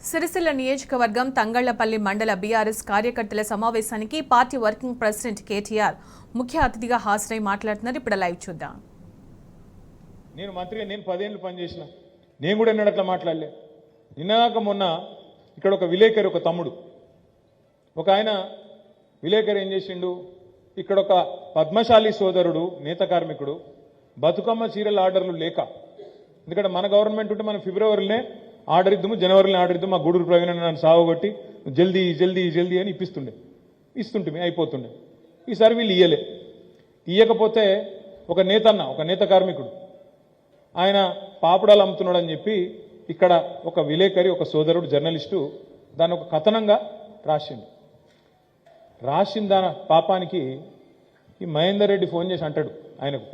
సిరిసిల్ల నియోజకవర్గం తంగళ్లపల్లి మండల బీఆర్ఎస్ కార్యకర్తల సమావేశానికి పార్టీ వర్కింగ్ ప్రెసిడెంట్ కేటీఆర్ ముఖ్య అతిథిగా హాజరై మాట్లాడుతున్నారు. ఇప్పుడు లైవ్ చూద్దాం. నేను మంత్రిగా 10 ఏళ్ళు పనిచేసిన, నేను కూడా ఎన్నడూ అట్లా మాట్లాడలే. నిన్నగాక మొన్న ఇక్కడ ఒక విలేకరి, ఒక తమ్ముడు, ఒక ఆయన విలేకరి ఏం చేసిండు, ఇక్కడ ఒక పద్మశాలి సోదరుడు నేత కార్మికుడు బతుకమ్మ చీరల ఆర్డర్లు లేక, ఎందుకంటే మన గవర్నమెంట్ ఉంటే మనం ఫిబ్రవరిలోనే ఆర్డర్ ఇద్దాము, జనవరిలో ఆర్డర్ ఇద్దాము, మా గూడూరు ప్రవీణ నన్ను సాగొట్టి జల్దీ జల్దీ జల్దీ అని ఇస్తుంటే అయిపోతుండే. ఈసారి వీళ్ళు ఇయ్యకపోతే ఒక నేత కార్మికుడు ఆయన పాపడాలు అమ్ముతున్నాడు అని చెప్పి ఇక్కడ ఒక విలేకరి, ఒక సోదరుడు జర్నలిస్టు దాన్ని ఒక కథనంగా రాసిన దాని పాపానికి ఈ మహేందర్ రెడ్డి ఫోన్ చేసి అంటాడు ఆయనకు.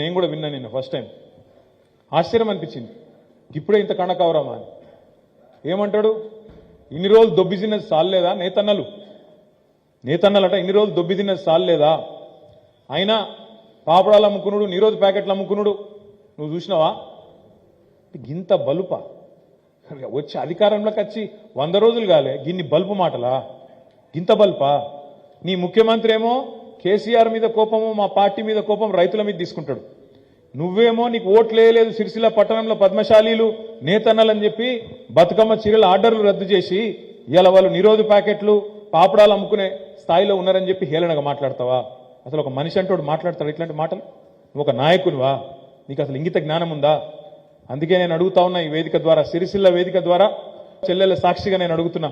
నేను కూడా విన్నా, నిన్న ఫస్ట్ టైం ఆశ్చర్యం అనిపించింది, ఇప్పుడే ఇంత కణకవరమా అని. ఏమంటాడు, ఇన్ని రోజులు దొబ్బి తిన్నది సాలేదా నేతన్నలట, ఇన్ని రోజులు దొబ్బి తిన్నది సాలేదా, అయినా పాపడాలు అమ్ముకున్నాడు, నీరోజు ప్యాకెట్లు అమ్ముకున్నాడు, నువ్వు చూసినావా? గింత బలుపా వచ్చి అధికారంలోకి వచ్చి 100 రోజులు కాలే, గిన్ని బల్పు మాటలా, గింత బల్పా? నీ ముఖ్యమంత్రి ఏమో కేసీఆర్ మీద కోపము, మా పార్టీ మీద కోపం రైతుల మీద తీసుకుంటాడు. నువ్వేమో నీకు ఓట్లు వేయలేదు సిరిసిల్ల పట్టణంలో పద్మశాలీలు నేతన్నలని చెప్పి బతుకమ్మ చీరల ఆర్డర్లు రద్దు చేసి ఇవాళ వాళ్ళు నిరోధ ప్యాకెట్లు పాపడాలు అమ్ముకునే స్థాయిలో ఉన్నారని చెప్పి హేళనగా మాట్లాడతావా? అసలు ఒక మనిషి అంటోడు మాట్లాడతాడు ఇట్లాంటి మాటలు? నువ్వు ఒక నాయకునివా? నీకు అసలు ఇంగిత జ్ఞానం ఉందా? అందుకే నేను అడుగుతా ఉన్నా, ఈ వేదిక ద్వారా, సిరిసిల్ల వేదిక ద్వారా చెల్లెల సాక్షిగా నేను అడుగుతున్నా.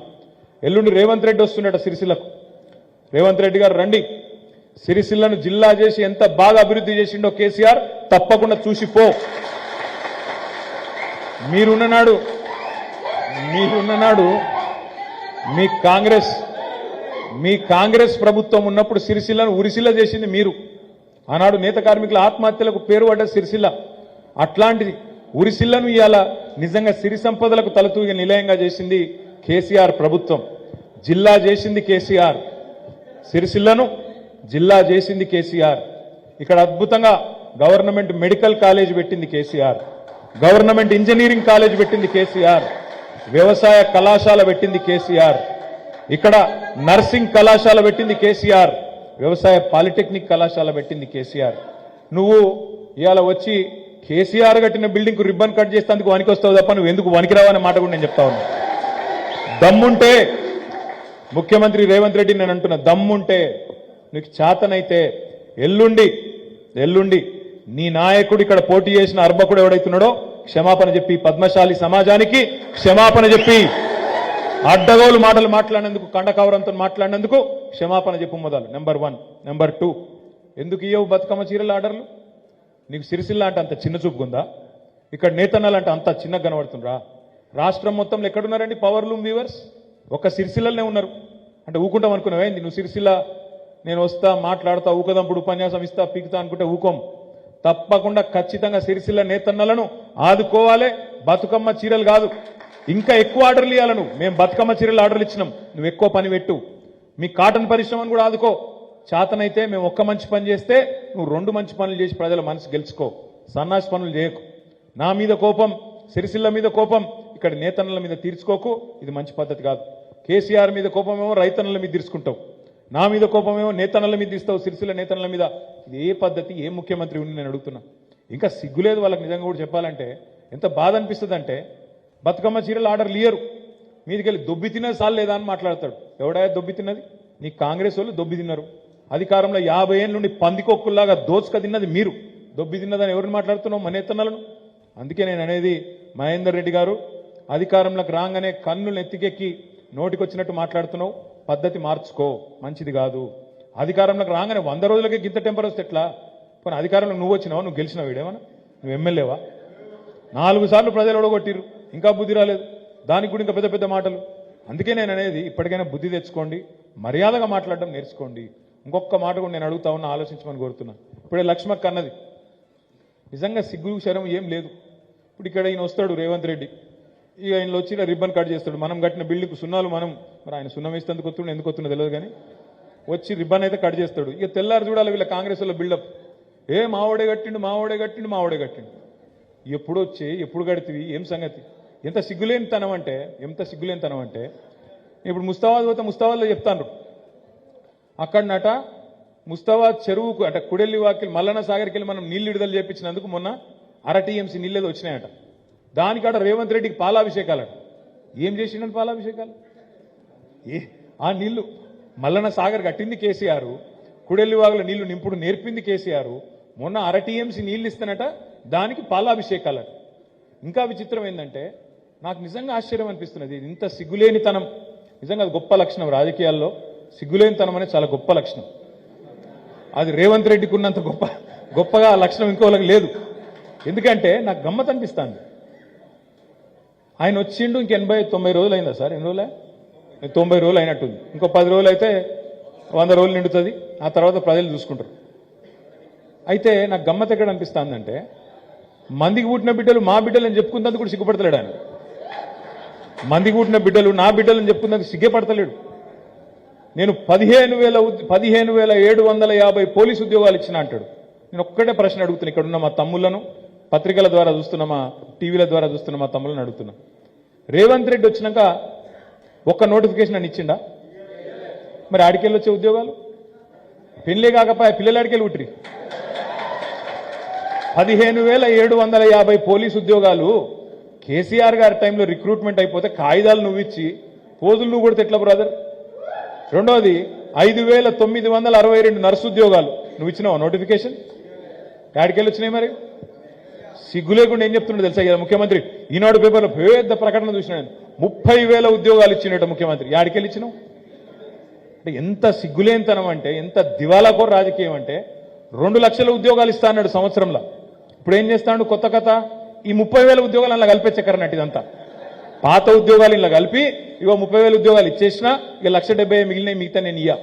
ఎల్లుండి రేవంత్ రెడ్డి వస్తుండట సిరిసిల్లకు. రేవంత్ రెడ్డి గారు రండి, సిరిసిల్లను జిల్లా చేసి ఎంత బాగా అభివృద్ధి చేసిండో కేసీఆర్ తప్పకుండా చూసిపో. మీరున్ననాడు మీ కాంగ్రెస్ ప్రభుత్వం ఉన్నప్పుడు సిరిసిల్లను ఉరిసిల్ల చేసింది మీరు. ఆనాడు నేత కార్మికుల ఆత్మహత్యలకు పేరు పడ్డ సిరిసిల్ల. అట్లాంటిది ఉరిసిల్లను ఇవాళ నిజంగా సిరి సంపదలకు తలతూగి నిలయంగా చేసింది కేసీఆర్ ప్రభుత్వం. జిల్లా చేసింది కేసీఆర్, సిరిసిల్లను జిల్లా చేసింది కేసీఆర్. ఇక్కడ అద్భుతంగా గవర్నమెంట్ మెడికల్ కాలేజ్ పెట్టింది కేసీఆర్, గవర్నమెంట్ ఇంజనీరింగ్ కాలేజ్ పెట్టింది కేసీఆర్, వ్యవసాయ కళాశాల పెట్టింది కేసీఆర్, ఇక్కడ నర్సింగ్ కళాశాల పెట్టింది కేసీఆర్, వ్యవసాయ పాలిటెక్నిక్ కళాశాల పెట్టింది కేసీఆర్. నువ్వు ఇవాళ వచ్చి కేసీఆర్ కట్టిన బిల్డింగ్ కు రిబ్బన్ కట్ చేసేందుకు వణికొస్తావు తప్ప నువ్వు ఎందుకు వణికిరావనే మాట కూడా నేను చెప్తా ఉన్నా. దమ్ముంటే ముఖ్యమంత్రి రేవంత్ రెడ్డి నేను అంటున్నా, దమ్ముంటే నీకు చేతనైతే ఎల్లుండి నీ నాయకుడు ఇక్కడ పోటీ చేసిన అర్భకుడు ఎవడైతున్నాడో క్షమాపణ చెప్పి, పద్మశాలి సమాజానికి క్షమాపణ చెప్పి, అడ్డగోలు మాటలు మాట్లాడినందుకు, కండకవరంతో మాట్లాడినందుకు క్షమాపణ చెప్పు మొదలు. నెంబర్ 1. నెంబర్ 2, ఎందుకు ఇయ్యవు బతుకమ్మ చీరల ఆర్డర్లు? నీకు సిరిసిల్ల అంటే అంత చిన్న చూపుకుందా? ఇక్కడ నేతన్నలు అంటే అంత చిన్నగా కనబడుతుండ్రా? రాష్ట్రం మొత్తంలో ఎక్కడున్నారండి పవర్ లూమ్ వీవర్స్? ఒక్క సిరిసిల్లనే ఉన్నారు. అంటే ఊకుంటాం అనుకున్నావేంది? నువ్వు సిరిసిల్ల నేను వస్తా, మాట్లాడతా, ఊకదంపుడు ఉపన్యాసం ఇస్తా, పీకుతా అనుకుంటే ఊకోం. తప్పకుండా ఖచ్చితంగా సిరిసిల్ల నేతన్నలను ఆదుకోవాలి. బతుకమ్మ చీరలు కాదు, ఇంకా ఎక్కువ ఆర్డర్లు ఇవ్వాలి. మేము బతుకమ్మ చీరలు ఆర్డర్లు ఇచ్చినాం, నువ్వు ఎక్కువ పని పెట్టు. మీ కాటన్ పరిశ్రమను కూడా ఆదుకో. చేతనైతే మేము ఒక్క మంచి పని చేస్తే నువ్వు 2 మంచి పనులు చేసి ప్రజల మనసు గెలుచుకో. సన్నాసి పనులు చేయకు. నా మీద కోపం, సిరిసిల్ల మీద కోపం ఇక్కడ నేతన్నల మీద తీర్చుకోకు. ఇది మంచి పద్ధతి కాదు. కేసీఆర్ మీద కోపమేమో రైతన్నల మీద తీర్చుకుంటావు, నా మీద కోపమేమో నేతన్నల మీద తీస్తావు, సిరిసిల్ల నేతన్నల మీద. ఇది ఏ పద్ధతి? ఏ ముఖ్యమంత్రి ఉండి నేను అడుగుతున్నా. ఇంకా సిగ్గులేదు వాళ్ళకి నిజంగా కూడా చెప్పాలంటే. ఎంత బాధ అనిపిస్తుంది అంటే, బతుకమ్మ చీరలు ఆర్డర్లు ఇయ్యరు, మీదికెళ్ళి దొబ్బి తిన్నది సాల్ లేదా అని మాట్లాడతాడు. ఎవడా దొబ్బి తిన్నది? నీ కాంగ్రెస్ వాళ్ళు దొబ్బి తిన్నారు. అధికారంలో 50 ఏళ్ళ నుండి పందికొక్కుల్లాగా దోచుక తిన్నది మీరు. దొబ్బి తిన్నదని ఎవరిని మాట్లాడుతున్నావు? మన నేతన్నలను. అందుకే నేను అనేది, మహేందర్ రెడ్డి గారు అధికారంలోకి రాగానే కన్నులు ఎత్తికెక్కి నోటికొచ్చినట్టు మాట్లాడుతున్నావు. పద్ధతి మార్చుకో, మంచిది కాదు. అధికారంలోకి రాగానే 100 రోజులకే గింత టెంపర్ వస్తే ఎట్లా? పోనీ అధికారంలో నువ్వు వచ్చినావా? నువ్వు గెలిచినావు? వీడేమన్నా నువ్వు ఎమ్మెల్యేవా? 4 సార్లు ప్రజలు ఓడగొట్టిరు, ఇంకా బుద్ధి రాలేదు. దానికి కూడా ఇంకా పెద్ద పెద్ద మాటలు. అందుకే నేను అనేది, ఇప్పటికైనా బుద్ధి తెచ్చుకోండి, మర్యాదగా మాట్లాడడం నేర్చుకోండి. ఇంకొక మాట కూడా నేను అడుగుతా ఉన్నా, ఆలోచించమని కోరుతున్నా. ఇప్పుడే లక్ష్మక్క అన్నది, నిజంగా సిగ్గు శరం ఏం లేదు. ఇప్పుడు ఇక్కడ ఈయన వస్తాడు రేవంత్ రెడ్డి, ఇక ఆయనలో వచ్చి రిబ్బన్ కట్ చేస్తాడు. మనం కట్టిన బిల్డింగ్ సున్నాలు మరి ఆయన సున్నం వేస్తేందుకు వస్తుండే, ఎందుకు వస్తుందో తెలియదు కానీ వచ్చి రిబ్బన్ అయితే కట్ చేస్తాడు. ఇక తెల్లారు చూడాలి వీళ్ళ కాంగ్రెస్ వాళ్ళ బిల్డప్. మావోడే కట్టిండు. ఎప్పుడు వచ్చి ఎప్పుడు కడితివి? ఏం సంగతి? ఎంత సిగ్గులేనితనం అంటే ఇప్పుడు ముస్తాబాద్ పోతే ముస్తాబాద్లో చెప్తాను అక్కడనట ముస్తాబాద్ చెరువుకు అంటే కుడెల్లి వాకిలి మల్లన్న సాగర్కి వెళ్ళి మనం నీళ్లు విడుదల చేయించినందుకు మొన్న టీఎంసీ నీళ్ళేదో వచ్చినాయట. దానికాడ రేవంత్ రెడ్డికి పాలాభిషేకాలట. ఏం చేసిండని పాలాభిషేకాలు? ఆ నీళ్లు మల్లన్న సాగర్ కట్టింది కేసీఆర్, కుడెల్లి వాగుల నీళ్లు నింపుడు నేర్పింది కేసీఆర్. మొన్న టీఎంసీ నీళ్లు ఇస్తానట, దానికి పాలాభిషేకాలట. ఇంకా విచిత్రం ఏంటంటే నాకు నిజంగా ఆశ్చర్యం అనిపిస్తున్నది. ఇంత సిగ్గులేనితనం నిజంగా అది గొప్ప లక్షణం. రాజకీయాల్లో సిగ్గులేనితనం అనేది చాలా గొప్ప లక్షణం. అది రేవంత్ రెడ్డికి ఉన్నంత గొప్పగా ఆ లక్షణం ఇంకోళ్ళకి లేదు. ఎందుకంటే నాకు గమ్మత్ అనిపిస్తుంది. ఆయన వచ్చిండు ఇంక 80-90 రోజులు అయిందా సార్? ఎన్ని రోజులే? 90 రోజులు అయినట్టుంది. ఇంకో 10 రోజులు అయితే 100 రోజులు నిండుతుంది. ఆ తర్వాత ప్రజలు చూసుకుంటారు. అయితే నాకు గమ్మత్ ఎక్కడ అనిపిస్తుందంటే మందికి పుట్టిన బిడ్డలు మా బిడ్డలు అని చెప్పుకున్నందుకు కూడా సిగ్గుపడతలేడు ఆయన. మందికి పుట్టిన బిడ్డలు నా బిడ్డలు అని చెప్పుకున్నందుకు సిగ్గుపడతలేడు. నేను 15,750 పోలీసు ఉద్యోగాలు ఇచ్చిన అంటాడు. నేను ఒక్కటే ప్రశ్న అడుగుతున్నా, ఇక్కడ ఉన్న మా తమ్ముళ్లను, పత్రికల ద్వారా చూస్తున్న మా టీవీల ద్వారా చూస్తున్న మా తమ్ములను అడుగుతున్నా, రేవంత్ రెడ్డి వచ్చినాక ఒక్క నోటిఫికేషన్ అని ఇచ్చిండా? మరి ఆడికెళ్ళి వచ్చే ఉద్యోగాలు పెళ్లే కాకపోయా, పిల్లలు ఆడికెళ్ళి ఉట్రి. 15,750 పోలీసు ఉద్యోగాలు కేసీఆర్ గారి టైంలో రిక్రూట్మెంట్ అయిపోతే కాగితాలు నువ్వు ఇచ్చి పోజులు నువ్వు కొడితే ఎట్లా బ్రదర్? రెండోది 5,962 నర్సు ఉద్యోగాలు నువ్వు ఇచ్చినావు నోటిఫికేషన్. ఆడికెళ్ళి వచ్చినాయి. మరి సిగ్గు లేకుండా ఏం చెప్తున్నాడు తెలుసా కదా ముఖ్యమంత్రి? ఈనాడు పేపర్లో పెద్ద ప్రకటన చూసినాడు, 30,000 ఉద్యోగాలు ఇచ్చినట్టు ముఖ్యమంత్రి. ఆడికెళ్ళి ఇచ్చినావు అంటే ఎంత సిగ్గులేనితనం అంటే, ఎంత దివాలాకోర రాజకీయం అంటే. 2 లక్షల ఉద్యోగాలు ఇస్తా అన్నాడు సంవత్సరంలో. ఇప్పుడు ఏం చేస్తాడు? కొత్త కథ. ఈ 30,000 ఉద్యోగాలు అలా కలిపే చక్కరన్నట్టు. ఇదంతా పాత ఉద్యోగాలు ఇలా కలిపి ఇగో 30,000 ఉద్యోగాలు ఇచ్చేసినా ఇక 1,70,000 మిగిలినాయి. మిగతా నేను ఇయ్యా.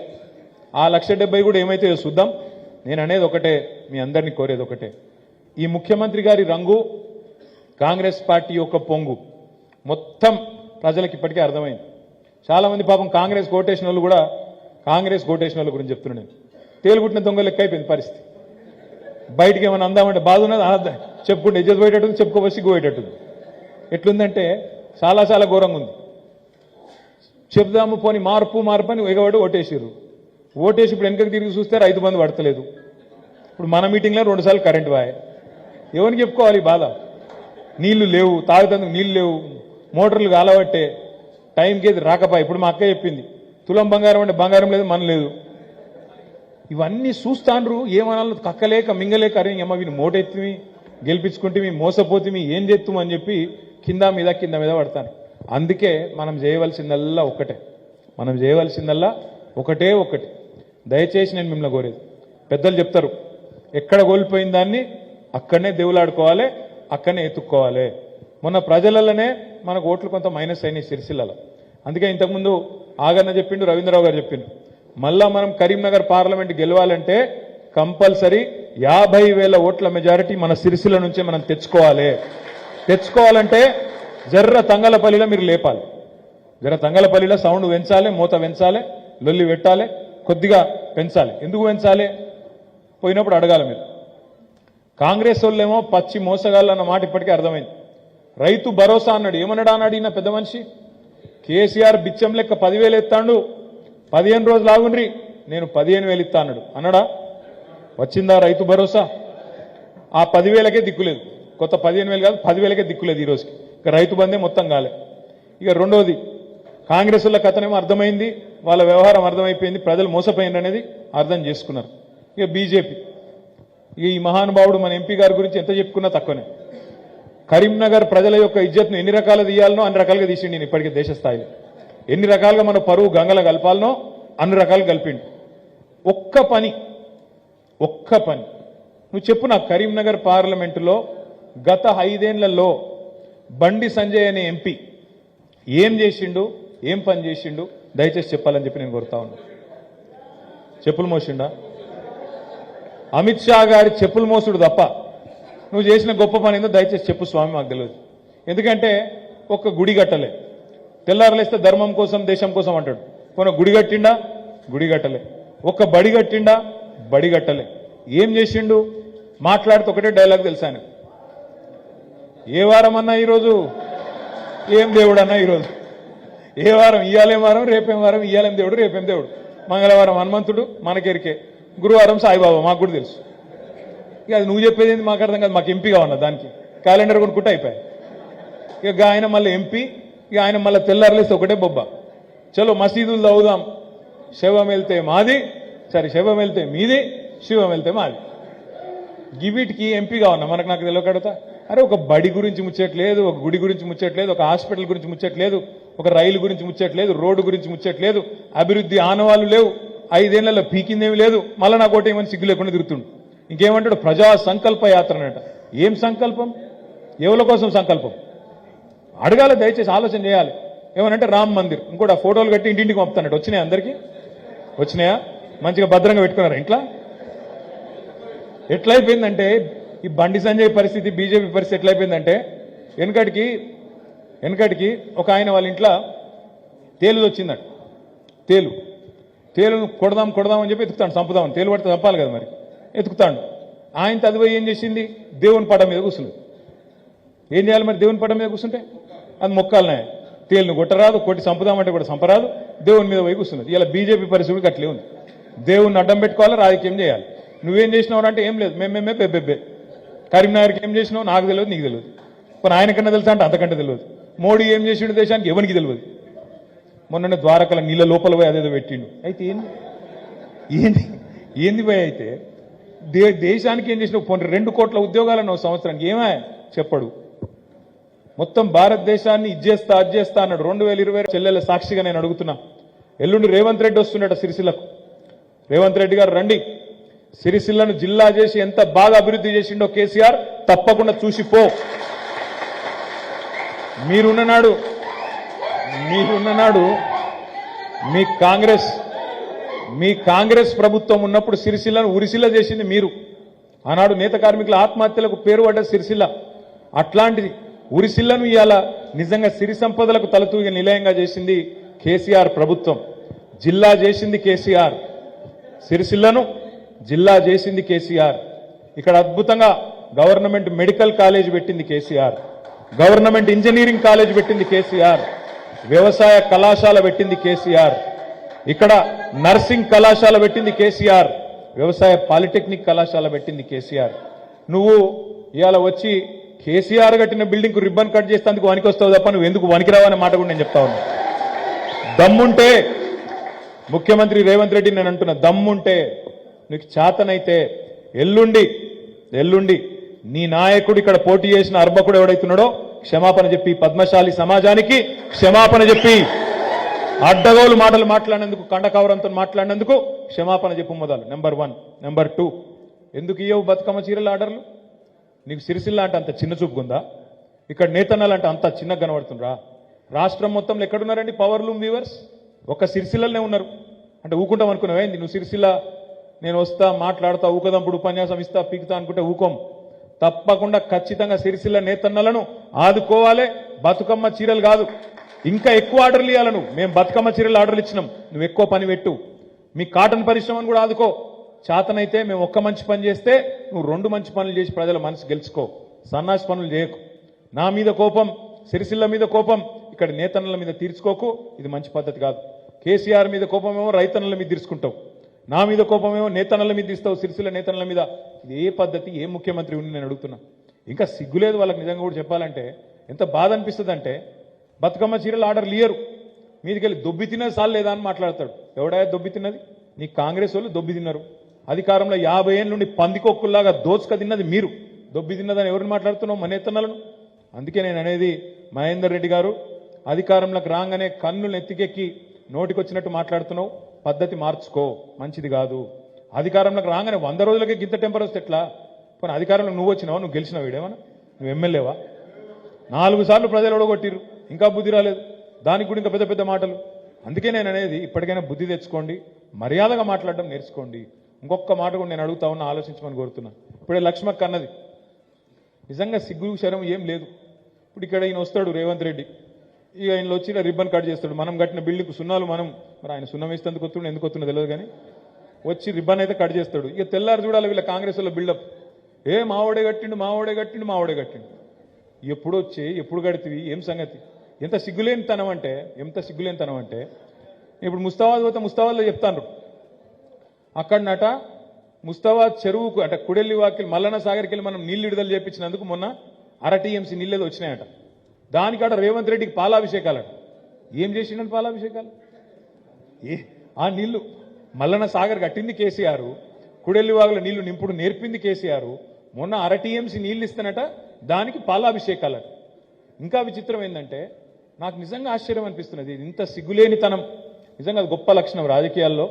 ఆ 1,70,000 కూడా ఏమైతే చూద్దాం. నేను అనేది ఒకటే, మీ అందరినీ కోరేది ఒకటే, ఈ ముఖ్యమంత్రి గారి రంగు, కాంగ్రెస్ పార్టీ యొక్క పొంగు మొత్తం ప్రజలకు ఇప్పటికే అర్థమైంది. చాలా మంది పాపం కాంగ్రెస్ కోటేషన్ వాళ్ళు కూడా కాంగ్రెస్ కోటేషన్ వాళ్ళ గురించి చెప్తున్నాను. తేలుగుట్టిన దొంగ లెక్క అయిపోయింది పరిస్థితి. బయటికి ఏమైనా అందామంటే బాధ ఉన్నది, చెప్పుకుంటే ఇజ్జత్ పోయేటట్టుంది, చెప్పుకోవచ్చు సిగ్గు పోయేటట్టుంది. ఎట్లుందంటే చాలా చాలా ఘోరంగా ఉంది. చెప్దాము పోని మార్పు అని ఎగవాడు ఓటేసారు. ఓటేసి ఇప్పుడు వెనకకి తిరిగి చూస్తే రైతు బంధు పడతలేదు. ఇప్పుడు మన మీటింగ్లో 2 సార్లు కరెంట్ వాయే. ఎవరికి చెప్పుకోవాలి బాధ? నీళ్లు లేవు, తాగుతందుకు నీళ్లు లేవు, మోటార్లు కాలబట్టే టైంకి ఏది రాకపోయి. ఇప్పుడు మా అక్క చెప్పింది, తులం బంగారం అంటే బంగారం లేదు, మన లేదు. ఇవన్నీ చూస్తాండ్రు, ఏమనాలో కక్కలేక మింగలేక, అరే అమ్మ వీని మోటెత్తిమి, గెలిపించుకుంటే మోసపోతే ఏం చేస్తామని చెప్పి కింద మీద పడతాను. అందుకే మనం చేయవలసిందల్లా ఒకటే, దయచేసి నేను మిమ్మల్ని కోరేది, పెద్దలు చెప్తారు, ఎక్కడ కోల్పోయిన దాన్ని అక్కడనే దేవులాడుకోవాలి, అక్కడనే ఎత్తుక్కోవాలి. మొన్న ప్రజలలోనే మనకు ఓట్లు కొంత మైనస్ అయినాయి సిరిసిల్లలో. అందుకే ఇంతకుముందు ఆగన్న చెప్పిండు, రవీంద్రరావు గారు చెప్పిండు, మళ్ళా మనం కరీంనగర్ పార్లమెంట్ గెలవాలంటే కంపల్సరీ 50,000 ఓట్ల మెజారిటీ మన సిరిసిల్ల నుంచే మనం తెచ్చుకోవాలంటే జర్ర తంగలపల్లిలో మీరు లేపాలి. జర తంగలపల్లిలో సౌండ్ పెంచాలి, మూత పెంచాలి, లొల్లి పెట్టాలి, కొద్దిగా పెంచాలి. ఎందుకు పెంచాలి? పోయినప్పుడు అడగాలి మీరు. కాంగ్రెస్ వాళ్ళేమో పచ్చి మోసగాళ్ళు అన్న మాట ఇప్పటికే అర్థమైంది. రైతు భరోసా అన్నాడు. ఏమన్నాడు ఈయన పెద్ద మనిషి? కేసీఆర్ బిచ్చం లెక్క 10,000 ఎత్తాడు, 15 రోజులు ఆగుండ్రి నేను 15,000 ఇస్తా అన్నాడు. అన్నాడా? వచ్చిందా రైతు భరోసా? ఆ 10,000కే దిక్కులేదు. కొత్త 15,000 కాదు, 10,000కే దిక్కులేదు ఈ రోజుకి. ఇక రైతు బందే మొత్తం కాలే. ఇక రెండోది, కాంగ్రెస్ వాళ్ళ కథనేమో అర్థమైంది, వాళ్ళ వ్యవహారం అర్థమైపోయింది, ప్రజలు మోసపోయింది అనేది అర్థం చేసుకున్నారు. ఇక బీజేపీ, ఈ మహానుభావుడు మన ఎంపీ గారి గురించి ఎంత చెప్పుకున్నా తక్కువనే. కరీంనగర్ ప్రజల యొక్క ఇజ్జత్ను ఎన్ని రకాలు తీయాలనో అన్ని రకాలుగా తీసిండి. నేను ఇప్పటికే దేశ స్థాయిలో ఎన్ని రకాలుగా మన పరువు గంగల కలపాలనో అన్ని రకాలు కలిపిండు. ఒక్క పని నువ్వు చెప్పు నాకు, కరీంనగర్ పార్లమెంటులో గత 5 ఏళ్లలో బండి సంజయ్ అనే ఎంపీ ఏం చేసిండు, ఏం పని చేసిండు, దయచేసి చెప్పాలని చెప్పి నేను కోరుతా ఉన్నా. చెప్పులు మోసిండా? అమిత్ షా గారి చెప్పులు మోసుడు తప్ప నువ్వు చేసిన గొప్ప పని ఏందో దయచేసి చెప్పు స్వామి, మాకు తెలియదు. ఎందుకంటే ఒక్క గుడి కట్టలే, తెల్లారలేస్తే ధర్మం కోసం దేశం కోసం అంటాడు. పోనీ గుడి కట్టిండా? గుడి కట్టలే. ఒక్క బడి కట్టిండా? బడి కట్టలే. ఏం చేసిండు? మాట్లాడితే ఒకటే డైలాగ్ తెలుసాను, ఏ వారం అన్నా ఈరోజు ఏం దేవుడు అన్న ఈరోజు ఏ వారం ఇయ్యాలేం వారం రేపేం వారం ఇయ్యాలేం దేవుడు రేపేం దేవుడు మంగళవారం హనుమంతుడు మనకెరికే గురువారం సాయిబాబా మాకు కూడా తెలుసు ఇక అది నువ్వు చెప్పేది ఏంది మాకు అర్థం కాదు మాకు ఎంపీగా ఉన్నా దానికి క్యాలెండర్ కొనుక్కుంటే అయిపోయాయి ఇక ఆయన మళ్ళీ ఎంపీ ఇక ఆయన మళ్ళీ తెల్లారలేస్తే ఒకటే బొబ్బ చలో మసీదులు తవ్వుదాం శవం వెళ్తే మాది శవం వెళ్తే మీది శివం వెళ్తే మాది గివిటికి ఎంపీగా ఉన్నా మనకు నాకు తెలియకడుతా అరే ఒక బడి గురించి ముచ్చట్లేదు ఒక గుడి గురించి ముచ్చట్లేదు ఒక హాస్పిటల్ గురించి ముచ్చట్లేదు ఒక రైలు గురించి ముచ్చట్లేదు రోడ్డు గురించి ముచ్చట్లేదు అభివృద్ధి ఆనవాళ్ళు లేవు 5 ఏళ్లలో పీకిందేమి లేదు మళ్ళీ నాకు ఒకటి ఏమని సిగ్గు లేకుండా తిరుగుతుండు ఇంకేమంటాడు ప్రజా సంకల్ప యాత్ర అనట ఏం సంకల్పం ఎవరి కోసం సంకల్పం అడగాలి దయచేసి ఆలోచన చేయాలి ఏమనంటే రామ్ మందిర్ ఇంకోటి ఆ ఫోటోలు కట్టి ఇంటింటికి పంపుతానట్టు వచ్చినాయా అందరికీ వచ్చినాయా మంచిగా భద్రంగా పెట్టుకున్నారా ఇంట్లో ఎట్లయిపోయిందంటే ఈ బండి సంజయ్ పరిస్థితి బీజేపీ పరిస్థితి ఎట్లయిపోయిందంటే వెనకటికి ఒక ఆయన వాళ్ళ ఇంట్లో తేలు వచ్చిందట తేలును కొడదాం అని చెప్పి ఎత్తుకుతాడు చంపుదామని తేలు పడితే చంపాలి కదా మరి ఎత్తుకుతాడు ఆయన తదువై ఏం చేసింది దేవుని పటం మీద కూర్చుంది ఏం చేయాలి మరి దేవుని పటం మీద కూర్చుంటే అది మొక్కాలనే తేలును కొట్టరాదు కొట్టి చంపుదామంటే కూడా చంపరాదు దేవుని మీద పోయి కూర్చున్నది ఇలా బీజేపీ పరిస్థితి అట్లే ఉంది దేవుణ్ణి అడ్డం పెట్టుకోవాలి రాజకీయం చేయాలి నువ్వేం చేసినావు అంటే ఏం లేదు మేమేమే బెబ్బెబ్బే కరీంనగర్కి ఏం చేసినావు నాకు తెలియదు నీకు తెలియదు కొన్ని ఆయనకన్నా తెలుసా అంటే అంతకంటే తెలియదు మోడీ ఏం చేసిండు దేశానికి ఎవరికి తెలియదు మొన్న ద్వారకల నీళ్ళ లోపల పోయి అదేదో పెట్టిండు అయితే ఏంది పోయి అయితే దేశానికి ఏం చేసిన 2 కోట్ల ఉద్యోగాలను సంవత్సరానికి ఏమా చెప్పడు మొత్తం భారతదేశాన్ని ఇచ్చేస్తా అన్నాడు 2020 చెల్లెల సాక్షిగా నేను అడుగుతున్నా ఎల్లుండి రేవంత్ రెడ్డి వస్తున్నాడు సిరిసిల్లకు రేవంత్ రెడ్డి గారు రండి సిరిసిల్లను జిల్లా చేసి ఎంత బాగా అభివృద్ధి చేసిండో కేసీఆర్ తప్పకుండా చూసిపో మీరున్ననాడు మీ కాంగ్రెస్ ప్రభుత్వం ఉన్నప్పుడు సిరిసిల్లను ఉరిసిల్ల చేసింది మీరు ఆనాడు నేత కార్మికుల ఆత్మహత్యలకు పేరు పడ్డ సిరిసిల్ల అట్లాంటిది ఉరిసిల్లను ఇవాళ నిజంగా సిరి సంపదలకు తలతూగి నిలయంగా చేసింది కేసీఆర్ ప్రభుత్వం జిల్లా చేసింది కేసీఆర్ సిరిసిల్లను జిల్లా చేసింది కేసీఆర్ ఇక్కడ అద్భుతంగా గవర్నమెంట్ మెడికల్ కాలేజ్ పెట్టింది కేసీఆర్ గవర్నమెంట్ ఇంజనీరింగ్ కాలేజ్ పెట్టింది కేసీఆర్ వ్యవసాయ కళాశాల పెట్టింది కేసీఆర్ ఇక్కడ నర్సింగ్ కళాశాల పెట్టింది కేసీఆర్ వ్యవసాయ పాలిటెక్నిక్ కళాశాల పెట్టింది కేసీఆర్ నువ్వు ఇవాళ వచ్చి కేసీఆర్ కట్టిన బిల్డింగ్ కు రిబ్బన్ కట్ చేసేందుకు వణికొస్తావు తప్ప నువ్వు ఎందుకు వణికిరావనే మాట కూడా నేను చెప్తా ఉన్నా దమ్ముంటే ముఖ్యమంత్రి రేవంత్ రెడ్డి నేను అంటున్నా దమ్ముంటే నీకు చేతనైతే ఎల్లుండి నీ నాయకుడు ఇక్కడ పోటీ చేసిన అర్బకుడు ఎవడైతున్నాడో క్షమాపణ చెప్పి పద్మశాలి సమాజానికి క్షమాపణ చెప్పి అడ్డగోలు మాటలు మాట్లాడినందుకు కండకవరంతో మాట్లాడినందుకు క్షమాపణ చెప్పు మొదలు నెంబర్ 1 నెంబర్ 2 ఎందుకు ఇయ్యవు బతుకమ్మ చీరల ఆర్డర్లు నీకు సిరిసిల్ల అంటే అంత చిన్న చూపుకుందా ఇక్కడ నేతన్నలు అంటే అంత చిన్నగా కనబడుతుండ్రా రాష్ట్రం మొత్తంలో ఎక్కడున్నారండి పవర్ లూమ్ వీవర్స్ ఒక సిరిసిల్లనే ఉన్నారు అంటే ఊకుంటాం అనుకున్నావేంది నువ్వు సిరిసిల్ల నేను వస్తా మాట్లాడతా ఊకదంపుడు ఉపన్యాసం ఇస్తా పీకుతా అనుకుంటే ఊకోం తప్పకుండా ఖచ్చితంగా సిరిసిల్ల నేతన్నలను ఆదుకోవాలి బతుకమ్మ చీరలు కాదు ఇంకా ఎక్కువ ఆర్డర్లు ఇవ్వాలి నువ్వు మేము బతుకమ్మ చీరలు ఆర్డర్లు ఇచ్చినాం నువ్వు ఎక్కువ పని పెట్టు మీ కాటన్ పరిశ్రమను కూడా ఆదుకో చేతనైతే మేము ఒక్క మంచి పని చేస్తే నువ్వు 2 మంచి పనులు చేసి ప్రజల మనసు గెలుచుకో సన్నాసి పనులు చేయకు నా మీద కోపం సిరిసిల్ల మీద కోపం ఇక్కడ నేతన్నల మీద తీర్చుకోకు ఇది మంచి పద్ధతి కాదు కేసీఆర్ మీద కోపమేమో రైతన్నల మీద తీర్చుకుంటావు నా మీద కోపమేమో నేతన్నల మీద తీస్తావు సిరిసిల్ల నేతన్నల మీద ఇది ఏ పద్ధతి ఏ ముఖ్యమంత్రి ఉండి నేను అడుగుతున్నా ఇంకా సిగ్గులేదు వాళ్ళకి నిజంగా కూడా చెప్పాలంటే ఎంత బాధ అనిపిస్తుంది అంటే బతుకమ్మ చీరలు ఆర్డర్లు ఇయ్యరు మీదికెళ్ళి దొబ్బి తిన్నది సార్ లేదా అని మాట్లాడతాడు ఎవడా దొబ్బి తిన్నది నీ కాంగ్రెస్ వాళ్ళు దొబ్బి తిన్నారు అధికారంలో 50 ఏళ్ళ నుండి పందికొక్కుల్లాగా దోచుక తిన్నది మీరు దొబ్బి తిన్నదని ఎవరిని మాట్లాడుతున్నావు మన నేతన్నలను అందుకే నేను అనేది మహేందర్ రెడ్డి గారు అధికారంలోకి రాగానే కన్నులు ఎత్తికెక్కి నోటికొచ్చినట్టు మాట్లాడుతున్నావు పద్ధతి మార్చుకో మంచిది కాదు అధికారంలోకి రాగానే 100 రోజులకే గింత టెంపర్ వస్తే ఎట్లా పోనీ అధికారంలో నువ్వు వచ్చినావా నువ్వు గెలిచినావు వీడేమన్నా నువ్వు ఎమ్మెల్యేవా 4 సార్లు ప్రజలు ఓడగొట్టిరు ఇంకా బుద్ధి రాలేదు దానికి కూడా ఇంకా పెద్ద పెద్ద మాటలు అందుకే నేను అనేది ఇప్పటికైనా బుద్ధి తెచ్చుకోండి మర్యాదగా మాట్లాడడం నేర్చుకోండి ఇంకొక మాట కూడా నేను అడుగుతా ఉన్నా ఆలోచించమని కోరుతున్నా ఇప్పుడే లక్ష్మక్క అన్నది నిజంగా సిగ్గు శరం ఏం లేదు ఇప్పుడు ఇక్కడ ఈయన వస్తాడు రేవంత్ రెడ్డి ఇక ఆయనలో వచ్చి రిబ్బన్ కట్ చేస్తాడు మనం కట్టిన బిల్డింగ్ సున్నాలు మనం మరి ఆయన సున్నం వేస్తే ఎందుకు వస్తుండే ఎందుకు వస్తుందో తెలియదు కానీ వచ్చి రిబ్బన్ అయితే కట్ చేస్తాడు ఇక తెల్లారు చూడాలి వీళ్ళ కాంగ్రెస్ వాళ్ళ బిల్డప్ మావోడే కట్టిండు ఎప్పుడు వచ్చి ఎప్పుడు కడితివి ఏం సంగతి ఎంత సిగ్గులేనితనం అంటే ఇప్పుడు ముస్తాబాద్ పోతే ముస్తాబాద్లో చెప్తాను అక్కడనట ముస్తాబాద్ చెరువుకు అంటే కుడెల్లి వాకిలి మల్లన్న సాగర్కి వెళ్ళి మనం నీళ్లు విడుదల చేయించినందుకు మొన్న టీఎంసీ నీళ్ళేదో వచ్చినాయట. దానికాడ రేవంత్ రెడ్డికి పాలాభిషేకాలట. ఏం చేసిండని పాలాభిషేకాలు? ఆ నీళ్లు మల్లన్న సాగర్ కట్టింది కేసీఆర్, కుడెల్లి వాగుల నీళ్లు నింపుడు నేర్పింది కేసీఆర్. మొన్న టీఎంసీ నీళ్లు ఇస్తానట, దానికి పాలాభిషేకాలట. ఇంకా విచిత్రం ఏంటంటే నాకు నిజంగా ఆశ్చర్యం అనిపిస్తున్నది. ఇంత సిగ్గులేనితనం నిజంగా అది గొప్ప లక్షణం. రాజకీయాల్లో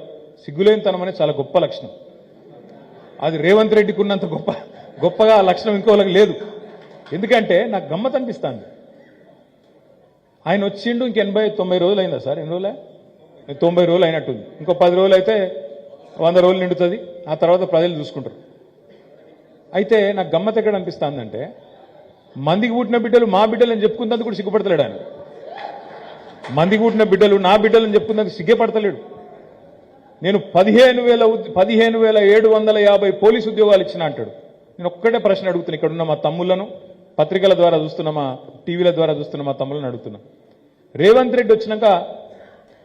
సిగ్గులేనితనం అనేది చాలా గొప్ప లక్షణం. అది రేవంత్ రెడ్డికి ఉన్నంత గొప్పగా ఆ లక్షణం ఇంకోళ్ళకి లేదు. ఎందుకంటే నాకు గమ్మత్ అనిపిస్తుంది. ఆయన వచ్చిండు ఇంక 80-90 రోజులు అయిందా సార్? ఎన్ని రోజులే? 90 రోజులు అయినట్టుంది. ఇంకో 10 రోజులు అయితే 100 రోజులు నిండుతుంది. ఆ తర్వాత ప్రజలు చూసుకుంటారు. అయితే నాకు గమ్మత్ ఎక్కడ అనిపిస్తుందంటే మందికి పుట్టిన బిడ్డలు మా బిడ్డలు అని చెప్పుకున్నందుకు కూడా సిగ్గుపడతలేడు ఆయన. మందికి పుట్టిన బిడ్డలు నా బిడ్డలు అని చెప్పుకున్నందుకు సిగ్గుపడతలేడు. నేను 15,750 పోలీసు ఉద్యోగాలు ఇచ్చిన అంటాడు. నేను ఒక్కటే ప్రశ్న అడుగుతున్నా, ఇక్కడ ఉన్న మా తమ్ముళ్లను, పత్రికల ద్వారా చూస్తున్న మా టీవీల ద్వారా చూస్తున్న మా తమ్ములను అడుగుతున్నా, రేవంత్ రెడ్డి వచ్చినాక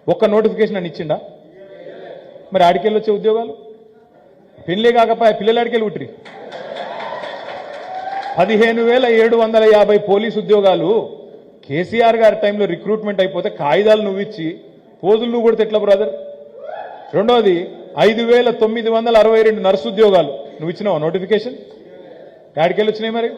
ఒక్క నోటిఫికేషన్ అని ఇచ్చిండా? మరి ఆడికెళ్ళి వచ్చే ఉద్యోగాలు పెళ్లే కాకపోయా, పిల్లలు ఆడికెళ్ళి ఉట్రి. 15,750 పోలీసు ఉద్యోగాలు కేసీఆర్ గారి టైంలో రిక్రూట్మెంట్ అయిపోతే కాగితాలు నువ్వు ఇచ్చి పోజులు నువ్వు కొడితే ఎట్లా బ్రదర్? రెండోది 5,962 నర్సు ఉద్యోగాలు నువ్వు ఇచ్చినావు నోటిఫికేషన్. ఆడికెళ్ళి వచ్చినాయి. మరి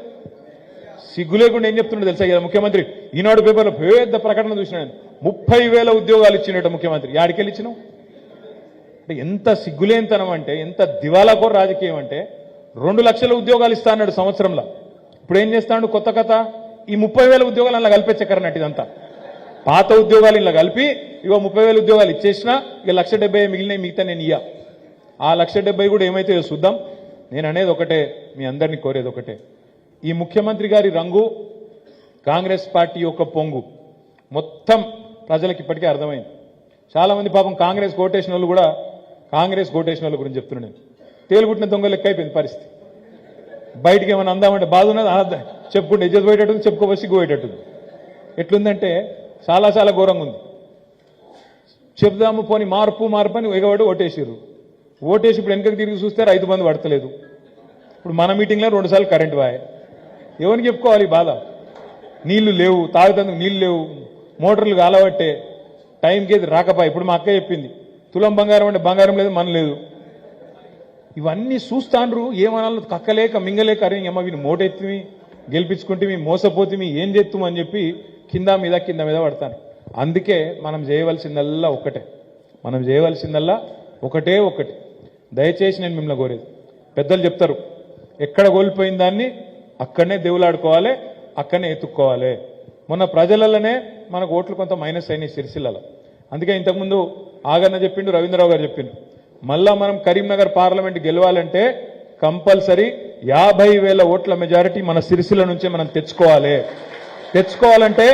సిగ్గు లేకుండా ఏం చెప్తున్నాడు తెలుసా కదా ముఖ్యమంత్రి? ఈనాడు పేపర్లో పెద్ద ప్రకటన చూసినాడు, 30,000 ఉద్యోగాలు ఇచ్చినట్టు ముఖ్యమంత్రి. ఆడికెళ్ళి ఇచ్చినావు అంటే ఎంత సిగ్గులేనితనం అంటే, ఎంత దివాలాకోర రాజకీయం అంటే. 2 లక్షల ఉద్యోగాలు ఇస్తా అన్నాడు సంవత్సరంలో. ఇప్పుడు ఏం చేస్తాడు? కొత్త కథ. ఈ 30,000 ఉద్యోగాలు అలా కలిపే చక్కరన్నట్టు. ఇదంతా పాత ఉద్యోగాలు ఇలా కలిపి ఇగో 30,000 ఉద్యోగాలు ఇచ్చేసినా ఇక 1,70,000 మిగిలినాయి. మిగతా నేను ఇయ్యా. ఆ 1,70,000 కూడా ఏమైతే చూద్దాం. నేను అనేది ఒకటే, మీ అందరినీ కోరేది ఒకటే, ఈ ముఖ్యమంత్రి గారి రంగు, కాంగ్రెస్ పార్టీ యొక్క పొంగు మొత్తం ప్రజలకు ఇప్పటికే అర్థమైంది. చాలా మంది పాపం కాంగ్రెస్ కోటేషన్ వాళ్ళు కూడా కాంగ్రెస్ కోటేషన్ వాళ్ళ గురించి చెప్తున్నాను. తేలుగుట్టిన దొంగ లెక్క అయిపోయింది పరిస్థితి. బయటికి ఏమైనా అందామంటే బాధ ఉన్నది, చెప్పుకుంటే ఇజ్జత్ పోయేటట్టుంది, చెప్పుకోవచ్చు సిగ్గు పోయేటట్టుంది. ఎట్లుందంటే చాలా చాలా ఘోరంగా ఉంది. చెప్దాము పోని మార్పు అని ఎగవాడు ఓటేసారు. ఓటేసి ఇప్పుడు వెనకకి తిరిగి చూస్తే రైతు బంధు పడతలేదు. ఇప్పుడు మన మీటింగ్లో 2 సార్లు కరెంట్ వాయే. ఎవరికి చెప్పుకోవాలి బాధ? నీళ్లు లేవు, తాగుతందుకు నీళ్లు లేవు, మోటార్లు కాలబట్టే టైంకి ఏది రాకపోయి. ఇప్పుడు మా అక్క చెప్పింది, తులం బంగారం అంటే బంగారం లేదు, మన లేదు. ఇవన్నీ చూస్తాండ్రు, ఏమనాలో కక్కలేక మింగలేక, అరే అమ్మ వీని మోటెత్తిమి, గెలిపించుకుంటే మోసపోతే ఏం చేస్తామని చెప్పి కింద మీద పడతాను. అందుకే మనం చేయవలసిందల్లా ఒకటే, దయచేసి నేను మిమ్మల్ని కోరేది, పెద్దలు చెప్తారు, ఎక్కడ కోల్పోయిన దాన్ని అక్కడనే దేవులాడుకోవాలి, అక్కడనే ఎత్తుక్కోవాలి. మొన్న ప్రజలలోనే మనకు ఓట్లు కొంత మైనస్ అయినాయి సిరిసిల్లలో. అందుకే ఇంతకుముందు ఆగన్న చెప్పిండు, రవీంద్రరావు గారు చెప్పిండు, మళ్ళా మనం కరీంనగర్ పార్లమెంట్ గెలవాలంటే కంపల్సరీ 50,000 ఓట్ల మెజారిటీ మన సిరిసిల్ల నుంచే మనం తెచ్చుకోవాలంటే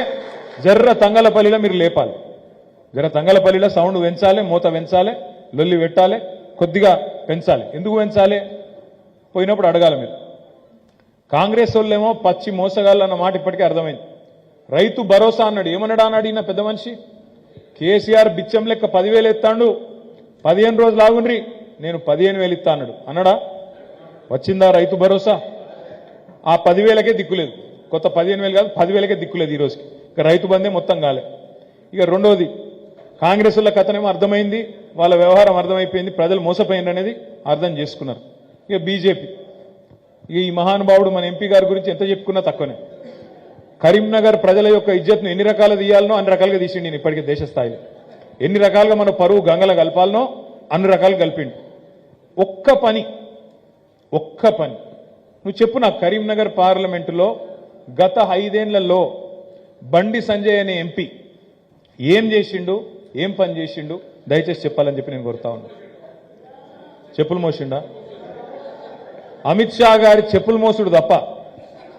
జర్ర తంగలపల్లిలో మీరు లేపాలి. జర తంగలపల్లిలో సౌండ్ పెంచాలి, మూత పెంచాలి, లొల్లి పెట్టాలి, కొద్దిగా పెంచాలి. ఎందుకు పెంచాలి? పోయినప్పుడు అడగాలి మీరు. కాంగ్రెస్ వాళ్ళేమో పచ్చి మోసగాళ్ళు అన్న మాట ఇప్పటికే అర్థమైంది. రైతు భరోసా అన్నాడు. ఏమన్నాడు ఈయన పెద్ద మనిషి? కేసీఆర్ బిచ్చం లెక్క 10,000 ఎత్తాడు, 15 రోజులు ఆగుండ్రి నేను 15,000 ఇస్తా అన్నాడు. అన్నాడా? వచ్చిందా రైతు భరోసా? ఆ 10,000కే దిక్కులేదు. కొత్త 15,000 కాదు, 10,000కే దిక్కులేదు ఈ రోజుకి. ఇక రైతు బందే మొత్తం కాలే. ఇక రెండోది, కాంగ్రెస్ వాళ్ళ కథనేమో అర్థమైంది, వాళ్ళ వ్యవహారం అర్థమైపోయింది, ప్రజలు మోసపోయింది అనేది అర్థం చేసుకున్నారు. ఇక బీజేపీ, ఈ మహానుభావుడు మన ఎంపీ గారి గురించి ఎంత చెప్పుకున్నా తక్కువనే. కరీంనగర్ ప్రజల యొక్క ఇజ్జత్ను ఎన్ని రకాలు తీయాలనో అన్ని రకాలుగా తీసిండి. నేను ఇప్పటికే దేశ స్థాయిలో ఎన్ని రకాలుగా మన పరువు గంగల కలపాలనో అన్ని రకాలు కలిపిండు. ఒక్క పని నువ్వు చెప్పు నాకు, కరీంనగర్ పార్లమెంటులో గత 5 ఏళ్లలో బండి సంజయ్ అనే ఎంపీ ఏం చేసిండు, ఏం పని చేసిండు, దయచేసి చెప్పాలని చెప్పి నేను కోరుతా ఉన్నా. చెప్పులు మోసిండా? అమిత్ షా గారి చెప్పులు మోసుడు తప్ప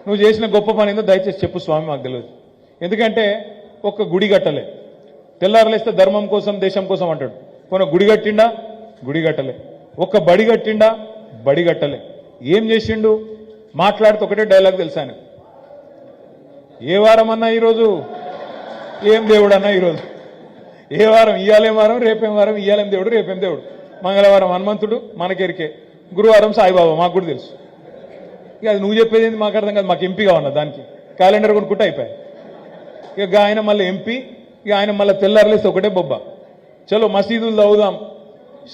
నువ్వు చేసిన గొప్ప పని ఏందో దయచేసి చెప్పు స్వామి, మాకు తెలియదు. ఎందుకంటే ఒక్క గుడి కట్టలే, తెల్లారలేస్తే ధర్మం కోసం దేశం కోసం అంటాడు. పోనీ గుడి కట్టిండా? గుడి కట్టలే. ఒక్క బడి కట్టిండా? బడి కట్టలే. ఏం చేసిండు? మాట్లాడితే ఒకటే డైలాగ్ తెలుసాను, ఏ వారం అన్నా ఈరోజు ఏం దేవుడు అన్న ఈరోజు ఏ వారం ఇయ్యాలేం వారం రేపేం వారం ఇయ్యాలేం దేవుడు రేపేం దేవుడు మంగళవారం హనుమంతుడు మనకెరికే గురువారం సాయిబాబా మాకు కూడా తెలుసు ఇక అది నువ్వు చెప్పేది ఏంది మాకు అర్థం కాదు మాకు ఎంపీగా ఉన్నా దానికి క్యాలెండర్ కొనుక్కుంటే అయిపోయాయి ఇక ఆయన మళ్ళీ ఎంపీ ఇక ఆయన మళ్ళీ తెల్లారలేస్తే ఒకటే బొబ్బ చలో మసీదులు తవ్వుదాం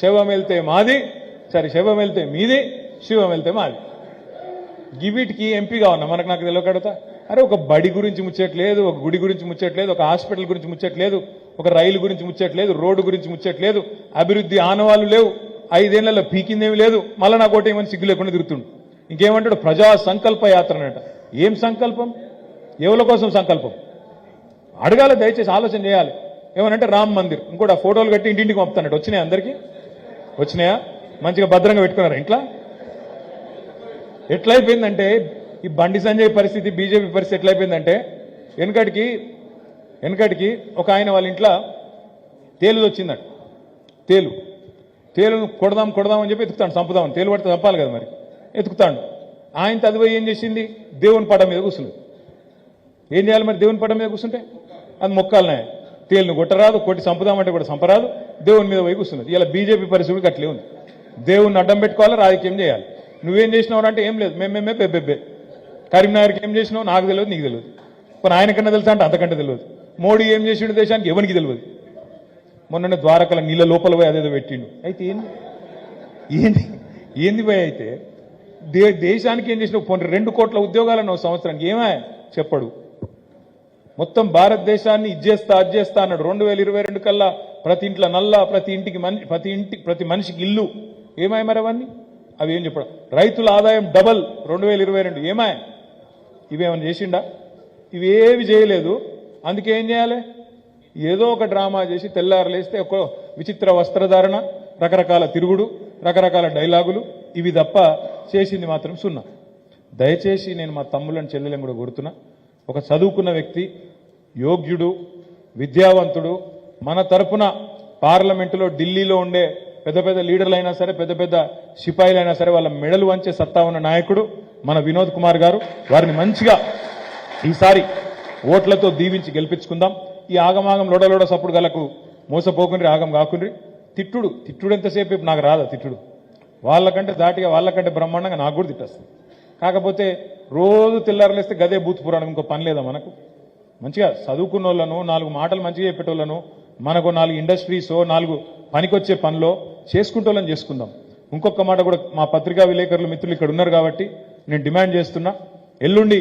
శవం వెళ్తే మాది శవం వెళ్తే మీది శివం వెళ్తే మాది గివిటికి ఎంపీగా ఉన్నా మనకు నాకు తెలియకడుతా అరే ఒక బడి గురించి ముచ్చట్లేదు ఒక గుడి గురించి ముచ్చట్లేదు ఒక హాస్పిటల్ గురించి ముచ్చట్లేదు ఒక రైలు గురించి ముచ్చట్లేదు రోడ్డు గురించి ముచ్చట్లేదు అభివృద్ధి ఆనవాళ్ళు లేవు 5 ఏళ్లలో పీకిందేమి లేదు మళ్ళీ నాకు ఒకటి ఏమని సిగ్గు లేకుండా తిరుగుతుండు ఇంకేమంటాడు ప్రజా సంకల్ప యాత్ర అనట ఏం సంకల్పం ఎవరి కోసం సంకల్పం అడగాలి దయచేసి ఆలోచన చేయాలి ఏమనంటే రామ్ మందిర్ ఇంకోటి ఆ ఫోటోలు కట్టి ఇంటింటికి పంపుతానట్టు వచ్చినాయి అందరికీ వచ్చినాయా మంచిగా భద్రంగా పెట్టుకున్నారా ఇంట్లో ఎట్లయిపోయిందంటే ఈ బండి సంజయ్ పరిస్థితి బీజేపీ పరిస్థితి ఎట్లయిపోయిందంటే వెనకటికి ఒక ఆయన వాళ్ళ ఇంట్లో తేలు వచ్చిందట తేలును కొడదాం అని చెప్పి ఎత్తుకుతాడు చంపుదామని తేలు పడితే చంపాలి కదా మరి ఎత్తుకుతాడు ఆయన తదువై ఏం చేసింది దేవుని పటం మీద కూర్చుంది ఏం చేయాలి మరి దేవుని పటం మీద కూర్చుంటే అది మొక్కాలనే తేలును కొట్టరాదు కొట్టి చంపుదామంటే కూడా చంపరాదు దేవుని మీద పోయి కూర్చున్నది ఇలా బీజేపీ పరిస్థితి అట్లే ఉంది దేవుణ్ణి అడ్డం పెట్టుకోవాలి రాజకీయం చేయాలి నువ్వేం చేసినావు అంటే ఏం లేదు మేమేమే బెబ్బెబ్బే కరీంనగర్కి ఏం చేసినావు నాకు తెలియదు నీకు తెలియదు కొన్ని ఆయనకన్నా తెలుసా అంటే అంతకంటే తెలియదు మోడీ ఏం చేసిండు దేశానికి ఎవరికి తెలియదు మొన్న ద్వారకల నీళ్ళ లోపల పోయి అదేదో పెట్టిండు అయితే ఏంది పోయి అయితే దేశానికి ఏం చేసిన 2 కోట్ల ఉద్యోగాలను సంవత్సరానికి ఏమా చెప్పడు మొత్తం భారతదేశాన్ని ఇచ్చేస్తా అన్నాడు 2022 కల్లా ప్రతి ఇంట్లో నల్ల ప్రతి మనిషికి ఇల్లు ఏమాయ మరి అవన్నీ అవి ఏం చెప్పడం రైతుల ఆదాయం డబల్ 2022 ఏమాయ ఇవేమన్నా చేసిండా ఇవేవి చేయలేదు అందుకే ఏం చేయాలి ఏదో ఒక డ్రామా చేసి తెల్లారలేస్తే ఒక విచిత్ర వస్త్రధారణ రకరకాల తిరుగుడు రకరకాల డైలాగులు ఇవి తప్ప చేసింది మాత్రం సున్నా దయచేసి నేను మా తమ్ముళ్ళని చెల్లెలను కూడా కోరుతున్నా ఒక చదువుకున్న వ్యక్తి యోగ్యుడు విద్యావంతుడు మన తరపున పార్లమెంటులో ఢిల్లీలో ఉండే పెద్ద పెద్ద లీడర్లైనా సరే పెద్ద పెద్ద సిపాయిలైనా సరే వాళ్ళ మెడలు వంచే సత్తా ఉన్న నాయకుడు మన వినోద్ కుమార్ గారు వారిని మంచిగా ఈసారి ఓట్లతో దీవించి గెలిపించుకుందాం ఈ ఆగమాగం లోడలోడ సప్పుడు గలకు మోసపోకుండ్రి ఆగం కాకుండ్రి తిట్టుడు ఎంతసేపు నాకు రాదా తిట్టుడు వాళ్ళకంటే దాటిగా వాళ్ళకంటే బ్రహ్మాండంగా నాకు కూడా తిట్టేస్తుంది కాకపోతే రోజు తెల్లారలేస్తే గదే బూత్ పురాణం ఇంకో పని లేదా మనకు మంచిగా చదువుకున్న వాళ్ళను 4 మాటలు మంచిగా చెప్పేటోళ్ళను మనకు 4 ఇండస్ట్రీసో 4 పనికొచ్చే పనిలో చేసుకుంటోళ్ళని చేసుకుందాం ఇంకొక మాట కూడా మా పత్రికా విలేకరులు మిత్రులు ఇక్కడ ఉన్నారు కాబట్టి నేను డిమాండ్ చేస్తున్నా ఎల్లుండి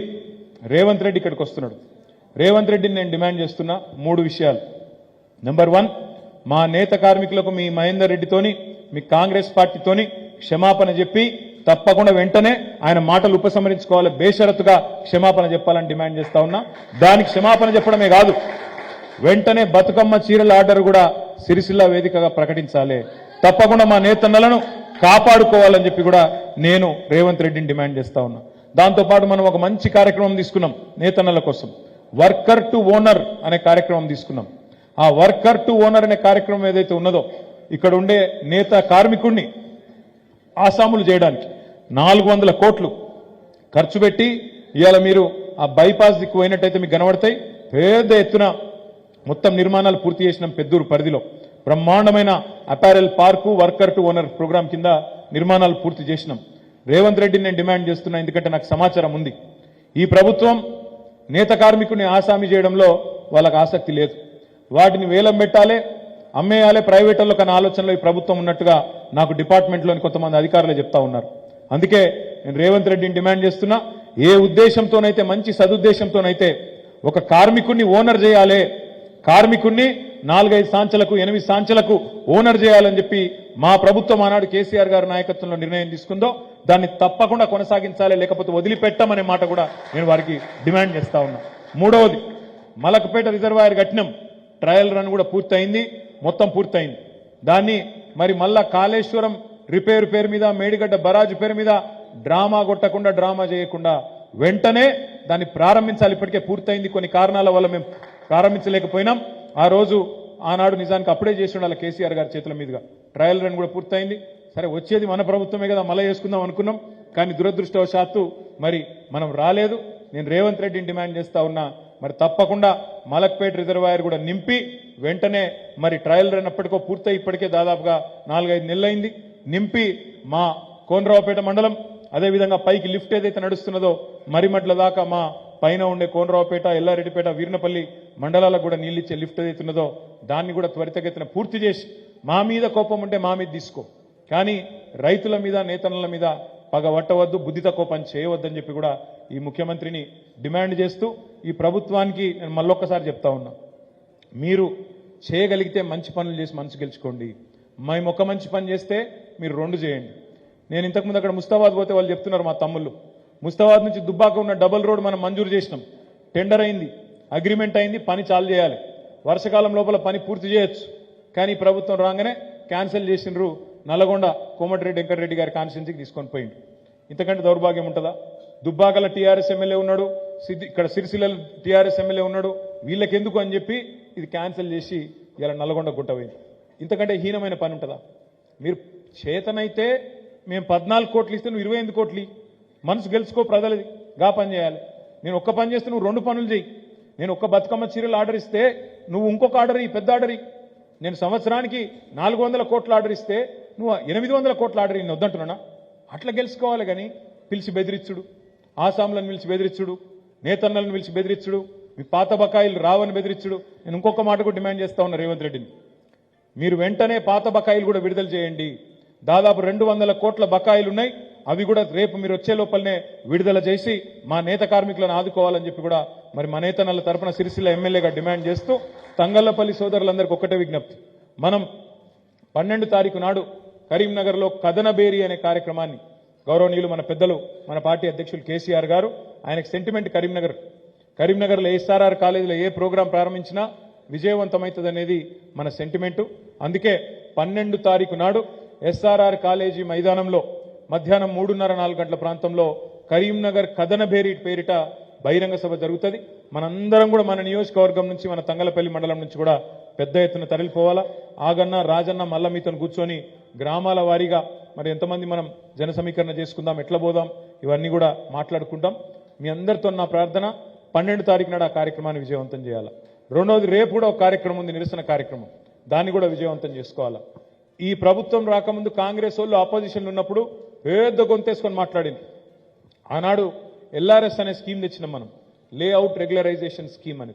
రేవంత్ రెడ్డి ఇక్కడికి వస్తున్నాడు రేవంత్ రెడ్డిని నేను డిమాండ్ చేస్తున్నా 3 విషయాలు నెంబర్ 1 మా నేత కార్మికులకు మీ మహేందర్ రెడ్డితోని మీ కాంగ్రెస్ పార్టీతోని క్షమాపణ చెప్పి తప్పకుండా వెంటనే ఆయన మాటలు ఉపసంహరించుకోవాలి బేషరతుగా క్షమాపణ చెప్పాలని డిమాండ్ చేస్తా ఉన్నా దానికి క్షమాపణ చెప్పడమే కాదు వెంటనే బతుకమ్మ చీరల ఆర్డర్ కూడా సిరిసిల్ల వేదికగా ప్రకటించాలి తప్పకుండా మా నేతన్నలను కాపాడుకోవాలని చెప్పి కూడా నేను రేవంత్ రెడ్డిని డిమాండ్ చేస్తా ఉన్నా దాంతోపాటు మనం ఒక మంచి కార్యక్రమం తీసుకున్నాం నేతన్నల కోసం వర్కర్ టు ఓనర్ అనే కార్యక్రమం తీసుకున్నాం ఆ వర్కర్ టు ఓనర్ అనే కార్యక్రమం ఏదైతే ఉన్నదో ఇక్కడ ఉండే నేత కార్మికుడిని ఆసాములు చేయడానికి 400 కోట్లు ఖర్చు పెట్టి ఇవాళ మీరు ఆ బైపాస్ దిక్కు పోయినట్టయితే మీకు కనబడతాయి పెద్ద ఎత్తున మొత్తం నిర్మాణాలు పూర్తి చేసినాం పెద్దూరు పరిధిలో బ్రహ్మాండమైన apparel park worker to owner programme కింద నిర్మాణాలు పూర్తి చేసినాం రేవంత్ రెడ్డిని నేను డిమాండ్ చేస్తున్నా ఎందుకంటే నాకు సమాచారం ఉంది ఈ ప్రభుత్వం నేత కార్మికుడిని ఆసామి చేయడంలో వాళ్ళకి ఆసక్తి లేదు వాటిని వేలం పెట్టాలి అమ్మేయాలి ప్రైవేటర్లో కన్నా ఆలోచనలో ఈ ప్రభుత్వం ఉన్నట్టుగా నాకు డిపార్ట్మెంట్లోని కొంతమంది అధికారులు చెప్తా ఉన్నారు అందుకే నేను రేవంత్ రెడ్డిని డిమాండ్ చేస్తున్నా ఏ ఉద్దేశంతోనైతే మంచి సదుద్దేశంతోనైతే ఒక కార్మికుడిని ఓనర్ చేయాలి కార్మికుడిని 4-5 సాంచలకు 8 సాంచలకు ఓనర్ చేయాలని చెప్పి మా ప్రభుత్వం ఆనాడు కేసీఆర్ గారి నాయకత్వంలో నిర్ణయం తీసుకుందో దాన్ని తప్పకుండా కొనసాగించాలి లేకపోతే వదిలిపెట్టమనే మాట కూడా నేను వారికి డిమాండ్ చేస్తా ఉన్నా మూడవది మలకపేట రిజర్వాయర్ కట్టినాం ట్రయల్ రన్ కూడా పూర్తయింది మొత్తం పూర్తయింది దాన్ని మరి మళ్ళా కాళేశ్వరం రిపేర్ పేరు మీద మేడిగడ్డ బరాజు పేరు మీద డ్రామా కొట్టకుండా డ్రామా చేయకుండా వెంటనే దాన్ని ప్రారంభించాలి ఇప్పటికే పూర్తయింది కొన్ని కారణాల వల్ల మేము ప్రారంభించలేకపోయినాం ఆ రోజు ఆనాడు నిజానికి అప్పుడే చేసి ఉండాలి కేసీఆర్ గారి చేతుల మీదుగా ట్రయల్ రన్ కూడా పూర్తయింది సరే వచ్చేది మన ప్రభుత్వమే కదా మళ్ళీ చేసుకుందాం అనుకున్నాం కానీ దురదృష్టవశాత్తు మరి మనం రాలేదు నేను రేవంత్ రెడ్డిని డిమాండ్ చేస్తా ఉన్నా మరి తప్పకుండా మలక్పేట రిజర్వాయర్ కూడా నింపి వెంటనే మరి ట్రయల్ రన్ అప్పటికో పూర్తయి ఇప్పటికే దాదాపుగా 4-5 నెలలైంది నింపి మా కోనరావుపేట మండలం అదేవిధంగా పైకి లిఫ్ట్ ఏదైతే నడుస్తున్నదో మరిమట్ల దాకా మా పైన ఉండే కోనరావుపేట ఎల్లారెడ్డిపేట వీర్నపల్లి మండలాలకు కూడా నీళ్ళు ఇచ్చే లిఫ్ట్ ఏదైతే ఉన్నదో దాన్ని కూడా త్వరితగతిన పూర్తి చేసి మా మీద కోపం ఉంటే మా మీద తీసుకో కానీ రైతుల మీద నేతన్నల మీద పగబట్టవద్దు బుద్ధిత కోపం చేయవద్దని చెప్పి కూడా ఈ ముఖ్యమంత్రిని డిమాండ్ చేస్తూ ఈ ప్రభుత్వానికి నేను మళ్ళొక్కసారి చెప్తా ఉన్నా మీరు చేయగలిగితే మంచి పనులు చేసి మనసు గెలుచుకోండి మేము ఒక మంచి పని చేస్తే మీరు 2 చేయండి నేను ఇంతకుముందు అక్కడ ముస్తాబాద్ పోతే వాళ్ళు చెప్తున్నారు మా తమ్ముళ్ళు ముస్తాబాద్ నుంచి దుబ్బాక ఉన్న డబుల్ రోడ్ మనం మంజూరు చేసినాం టెండర్ అయింది అగ్రిమెంట్ అయింది పని చాలు చేయాలి వర్షకాలం లోపల పని పూర్తి చేయొచ్చు కానీ ప్రభుత్వం రాగానే క్యాన్సిల్ చేసినారు నల్లగొండ కోమటిరెడ్డి వెంకటరెడ్డి గారి కాన్స్టిట్యున్సీకి తీసుకొని పోయిండు ఇంతకంటే దౌర్భాగ్యం ఉంటుందా దుబ్బాకల టీఆర్ఎస్ ఎమ్మెల్యే ఉన్నాడు ఇక్కడ సిరిసిల్ల టీఆర్ఎస్ ఎమ్మెల్యే ఉన్నాడు వీళ్ళకెందుకు అని చెప్పి ఇది క్యాన్సిల్ చేసి ఇలా నల్లగొండ గుట్టపోయింది ఇంతకంటే హీనమైన పని ఉంటుందా మీరు చేతనైతే మేము 14 కోట్లు ఇస్తే నువ్వు 28 కోట్లు మనసు గెలుచుకో ప్రజలది గా పని చేయాలి నేను ఒక్క పని చేస్తే నువ్వు 2 పనులు చేయి నేను ఒక్క బతుకమ్మ చీరలు ఆర్డర్ ఇస్తే నువ్వు ఇంకొక ఆర్డర్ పెద్ద ఆర్డర్ నేను సంవత్సరానికి 400 కోట్ల ఆర్డర్ ఇస్తే నువ్వు 800 కోట్ల ఆర్డర్ నేను వద్దంటున్నా అట్లా గెలుచుకోవాలి కానీ పిలిచి బెదిరించుడు ఆసాంలను పిలిచి బెదిరించుడు నేతన్నలను పిలిచి బెదిరించుడు మీ పాత బకాయిలు రావని బెదిరించుడు నేను ఇంకొక మాట కూడా డిమాండ్ చేస్తా ఉన్నా రేవంత్ రెడ్డిని మీరు వెంటనే పాత బకాయిలు కూడా విడుదల చేయండి దాదాపు 200 కోట్ల బకాయిలు ఉన్నాయి అవి కూడా రేపు మీరు వచ్చే లోపలనే విడుదల చేసి మా నేత కార్మికులను ఆదుకోవాలని చెప్పి కూడా మరి మా నేతన్నల తరపున సిరిసిల్ల ఎమ్మెల్యేగా డిమాండ్ చేస్తూ తంగళ్లపల్లి సోదరులందరికీ ఒక్కటే విజ్ఞప్తి మనం 12 తారీఖు నాడు కరీంనగర్లో కథనబేరి అనే కార్యక్రమాన్ని గౌరవనీయులు మన పెద్దలు మన పార్టీ అధ్యక్షులు కేసీఆర్ గారు ఆయనకు సెంటిమెంట్ కరీంనగర్లో ఎస్ఆర్ఆర్ కాలేజీలో ఏ ప్రోగ్రాం ప్రారంభించినా విజయవంతమవుతుందనేది మన సెంటిమెంటు అందుకే 12 తారీఖు నాడు ఎస్ఆర్ఆర్ కాలేజీ మైదానంలో మధ్యాహ్నం 3:30-4 గంటల ప్రాంతంలో కరీంనగర్ కథనబేరి పేరిట బహిరంగ సభ జరుగుతుంది మనందరం కూడా మన నియోజకవర్గం నుంచి మన తంగలపల్లి మండలం నుంచి కూడా పెద్ద ఎత్తున తరలిపోవాలా ఆగన్న రాజన్న మల్ల మీతో కూర్చొని గ్రామాల వారీగా మరి ఎంతమంది మనం జన సమీకరణ చేసుకుందాం ఎట్లా పోదాం ఇవన్నీ కూడా మాట్లాడుకుంటాం మీ అందరితో నా ప్రార్థన 12 తారీఖు నాడు ఆ కార్యక్రమాన్ని విజయవంతం చేయాలా రెండోది రేపు కూడా ఒక కార్యక్రమం ఉంది నిరసన కార్యక్రమం దాన్ని కూడా విజయవంతం చేసుకోవాలా ఈ ప్రభుత్వం రాకముందు కాంగ్రెస్ వాళ్ళు ఆపోజిషన్ ఉన్నప్పుడు పెద్ద గొంతేసుకొని మాట్లాడింది ఆనాడు ఎల్ఆర్ఎస్ అనే స్కీమ్ తెచ్చినాం మనం లేఅవుట్ రెగ్యులరైజేషన్ స్కీమ్ అని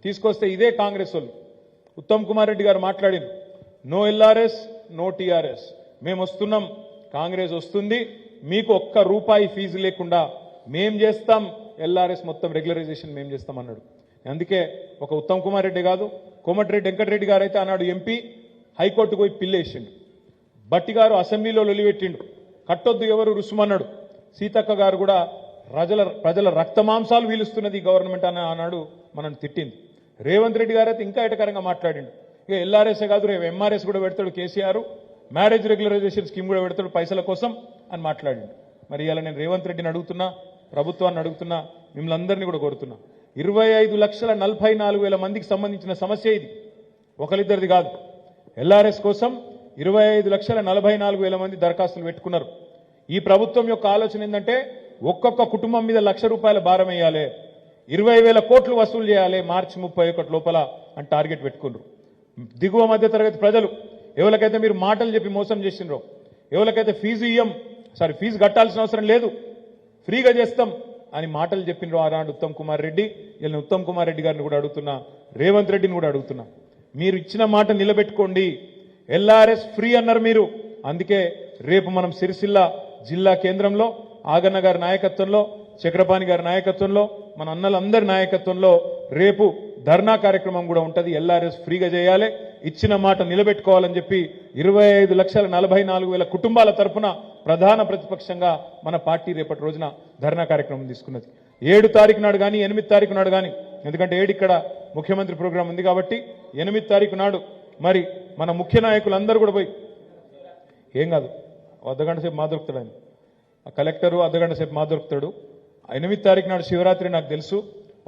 తీసుకొస్తే ఇదే కాంగ్రెస్ వాళ్ళు ఉత్తమ్ కుమార్ రెడ్డి గారు మాట్లాడింది నో ఎల్ఆర్ఎస్ నో టీఆర్ఎస్ మేము వస్తున్నాం కాంగ్రెస్ వస్తుంది మీకు ₹1 ఫీజు లేకుండా మేం చేస్తాం ఎల్ఆర్ఎస్ మొత్తం రెగ్యులరైజేషన్ మేం చేస్తాం అన్నాడు అందుకే ఒక ఉత్తమ్ కుమార్ రెడ్డి కాదు కోమటిరెడ్డి వెంకటరెడ్డి గారు అయితే ఆనాడు ఎంపీ హైకోర్టుకు పోయి పిల్లేసిండు బట్టి గారు అసెంబ్లీలో లొలిపెట్టిండు కట్టొద్దు ఎవరు రుసుమన్నాడు సీతక్క గారు కూడా ప్రజల రక్తమాంసాలు వీలుస్తున్నది గవర్నమెంట్ అని ఆనాడు మనం తిట్టింది రేవంత్ రెడ్డి గారు అయితే ఇంకా ఎటకరంగా మాట్లాడిండు ఇక ఎల్ఆర్ఎస్ఏ కాదు రేపు ఎంఆర్ఎస్ కూడా పెడతాడు కేసీఆర్ మ్యారేజ్ రెగ్యులరైజేషన్ స్కీమ్ కూడా పెడతాడు పైసల కోసం అని మాట్లాడిండు మరి ఇలా నేను రేవంత్ రెడ్డిని అడుగుతున్నా ప్రభుత్వాన్ని అడుగుతున్నా మిమ్మల్ని అందరినీ కూడా కోరుతున్నా 25,44,000 మందికి సంబంధించిన సమస్య ఇది ఒకరిద్దరిది కాదు ఎల్ఆర్ఎస్ కోసం 25,44,000 మంది దరఖాస్తులు పెట్టుకున్నారు ఈ ప్రభుత్వం యొక్క ఆలోచన ఏంటంటే ఒక్కొక్క కుటుంబం మీద ₹1,00,000 భారం వేయాలి 20,000 కోట్లు వసూలు చేయాలి మార్చి 31 లోపల అని టార్గెట్ పెట్టుకున్నారు దిగువ మధ్య తరగతి ప్రజలు ఎవరికైతే మీరు మాటలు చెప్పి మోసం చేసినరో ఎవరికైతే ఫీజు కట్టాల్సిన అవసరం లేదు ఫ్రీగా చేస్తాం అని మాటలు చెప్పినరో ఆనాడు ఉత్తమ్ కుమార్ రెడ్డి ఇలా ఉత్తమ్ కుమార్ రెడ్డి గారిని కూడా అడుగుతున్నా రేవంత్ రెడ్డిని కూడా అడుగుతున్నా మీరు ఇచ్చిన మాట నిలబెట్టుకోండి ఎల్ఆర్ఎస్ ఫ్రీ అన్నారు మీరు అందుకే రేపు మనం సిరిసిల్ల జిల్లా కేంద్రంలో ఆగన్న గారి నాయకత్వంలో చక్రపాణి గారి నాయకత్వంలో మన అన్నలందరి నాయకత్వంలో రేపు ధర్నా కార్యక్రమం కూడా ఉంటుంది ఎల్ఆర్ఎస్ ఫ్రీగా చేయాలి ఇచ్చిన మాట నిలబెట్టుకోవాలని చెప్పి 25,44,000 కుటుంబాల తరఫున ప్రధాన ప్రతిపక్షంగా మన పార్టీ రేపటి రోజున ధర్నా కార్యక్రమం తీసుకున్నది 7 తారీఖు నాడు కానీ 8 తారీఖు నాడు కానీ ఎందుకంటే 7 ఇక్కడ ముఖ్యమంత్రి ప్రోగ్రాం ఉంది కాబట్టి 8 తారీఖు నాడు మరి మన ముఖ్య నాయకులందరూ కూడా పోయి ఏం కాదు అర్ధగంట సేపు మా దొరుకుతాడు ఆయన కలెక్టరు అర్ధగంట సేపు మా దొరుకుతాడు 8 తారీఖు నాడు శివరాత్రి నాకు తెలుసు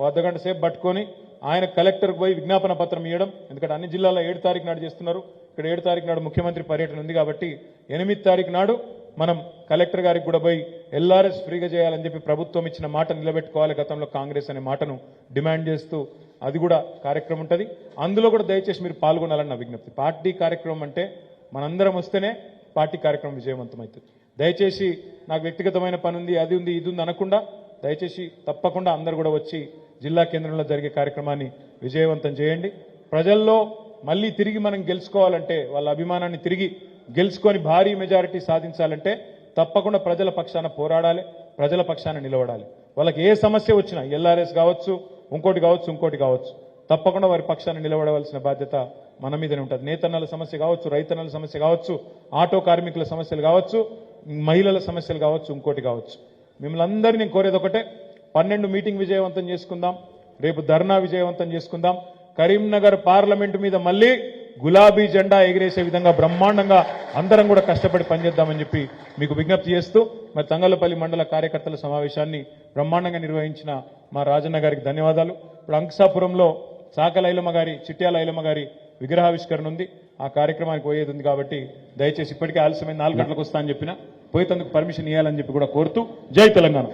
అర్ధగంట సేపు పట్టుకొని ఆయన కలెక్టర్కి పోయి విజ్ఞాపన పత్రం ఇవ్వడం ఎందుకంటే అన్ని జిల్లాల్లో 7 తారీఖు నాడు చేస్తున్నారు ఇక్కడ 7 తారీఖు నాడు ముఖ్యమంత్రి పర్యటన ఉంది కాబట్టి 8 తారీఖు నాడు మనం కలెక్టర్ గారికి కూడా పోయి ఎల్ఆర్ఎస్ ఫ్రీగా చేయాలని చెప్పి ప్రభుత్వం ఇచ్చిన మాట నిలబెట్టుకోవాలి, గతంలో కాంగ్రెస్ అనే మాటను డిమాండ్ చేస్తూ అది కూడా కార్యక్రమం ఉంటుంది. అందులో కూడా దయచేసి మీరు పాల్గొనాలని నా విజ్ఞప్తి. పార్టీ కార్యక్రమం అంటే మనందరం వస్తేనే పార్టీ కార్యక్రమం విజయవంతమవుతుంది. దయచేసి నాకు వ్యక్తిగతమైన పని ఉంది, అది ఉంది, ఇది ఉంది అనకుండా దయచేసి తప్పకుండా అందరూ కూడా వచ్చి జిల్లా కేంద్రంలో జరిగే కార్యక్రమాన్ని విజయవంతం చేయండి. ప్రజల్లో మళ్ళీ తిరిగి మనం గెలుచుకోవాలంటే, వాళ్ళ అభిమానాన్ని తిరిగి గెలుచుకొని భారీ మెజారిటీ సాధించాలంటే తప్పకుండా ప్రజల పక్షాన పోరాడాలి, ప్రజల పక్షాన నిలబడాలి. వాళ్ళకి ఏ సమస్య వచ్చినా, ఎల్ఆర్ఎస్ కావచ్చు, ఇంకోటి కావచ్చు, తప్పకుండా వారి పక్షాన నిలబడవలసిన బాధ్యత మన మీదనే ఉంటుంది. నేతన్నల సమస్య కావచ్చు, రైతన్నల సమస్య కావచ్చు, ఆటో కార్మికుల సమస్యలు కావచ్చు, మహిళల సమస్యలు కావచ్చు, ఇంకోటి కావచ్చు. మిమ్మల్ని అందరినీ నేను కోరేది ఒకటే, 12 మీటింగ్ విజయవంతం చేసుకుందాం, రేపు ధర్నా విజయవంతం చేసుకుందాం. కరీంనగర్ పార్లమెంటు మీద మళ్ళీ గులాబీ జెండా ఎగిరేసే విధంగా బ్రహ్మాండంగా అందరం కూడా కష్టపడి పనిచేద్దామని చెప్పి మీకు విజ్ఞప్తి చేస్తూ, మరి తంగళ్లపల్లి మండల కార్యకర్తల సమావేశాన్ని బ్రహ్మాండంగా నిర్వహించిన మా రాజన్న గారికి ధన్యవాదాలు. ఇప్పుడు అంకసాపురంలో చాకల ఐలమ్మ గారి, చిట్యాల ఐలమ్మ గారి విగ్రహావిష్కరణ ఉంది, ఆ కార్యక్రమానికి పోయేది ఉంది. కాబట్టి దయచేసి ఇప్పటికే ఆలస్యమైన 4 గంటలకు వస్తా అని చెప్పిన పోయేందుకు పర్మిషన్ ఇవ్వాలని చెప్పి కూడా కోరుతూ, జై తెలంగాణ.